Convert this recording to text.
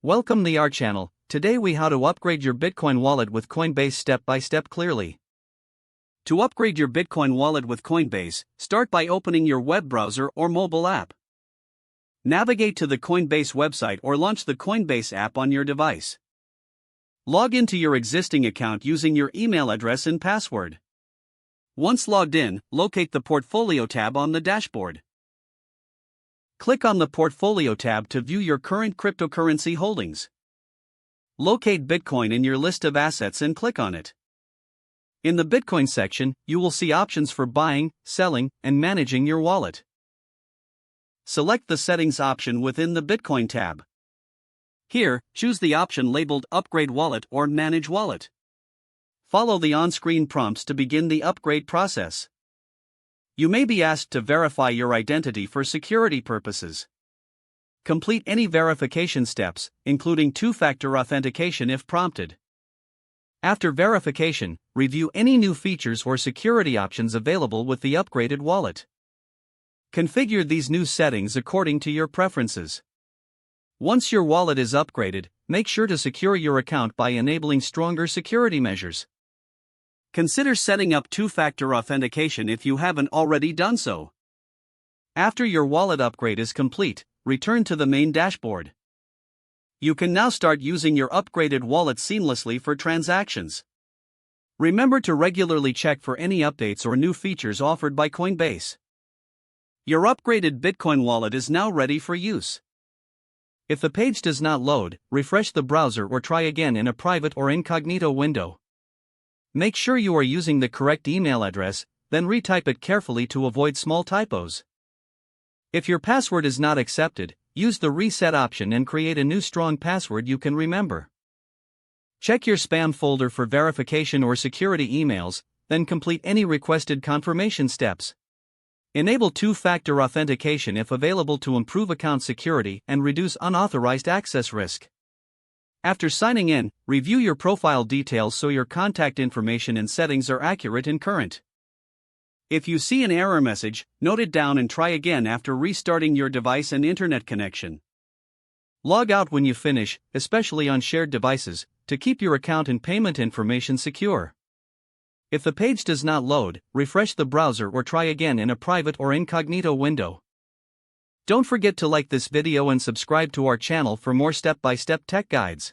Welcome to our channel. Today we how to upgrade your Bitcoin wallet with Coinbase step by step clearly. To upgrade your Bitcoin wallet with Coinbase, start by opening your web browser or mobile app. Navigate to the Coinbase website or launch the Coinbase app on your device. Log into your existing account using your email address and password. Once logged in, locate the Portfolio tab on the dashboard. Click on the Portfolio tab to view your current cryptocurrency holdings. Locate Bitcoin in your list of assets and click on it. In the Bitcoin section, you will see options for buying, selling, and managing your wallet. Select the Settings option within the Bitcoin tab. Here, choose the option labeled Upgrade Wallet or Manage Wallet. Follow the on-screen prompts to begin the upgrade process. You may be asked to verify your identity for security purposes. Complete any verification steps, including two-factor authentication if prompted. After verification, review any new features or security options available with the upgraded wallet. Configure these new settings according to your preferences. Once your wallet is upgraded, make sure to secure your account by enabling stronger security measures. Consider setting up two-factor authentication if you haven't already done so. After your wallet upgrade is complete, return to the main dashboard. You can now start using your upgraded wallet seamlessly for transactions. Remember to regularly check for any updates or new features offered by Coinbase. Your upgraded Bitcoin wallet is now ready for use. If the page does not load, refresh the browser or try again in a private or incognito window. Make sure you are using the correct email address, then retype it carefully to avoid small typos. If your password is not accepted, use the reset option and create a new strong password you can remember. Check your spam folder for verification or security emails, then complete any requested confirmation steps. Enable two-factor authentication if available to improve account security and reduce unauthorized access risk. After signing in, review your profile details so your contact information and settings are accurate and current. If you see an error message, note it down and try again after restarting your device and internet connection. Log out when you finish, especially on shared devices, to keep your account and payment information secure. If the page does not load, refresh the browser or try again in a private or incognito window. Don't forget to like this video and subscribe to our channel for more step-by-step tech guides.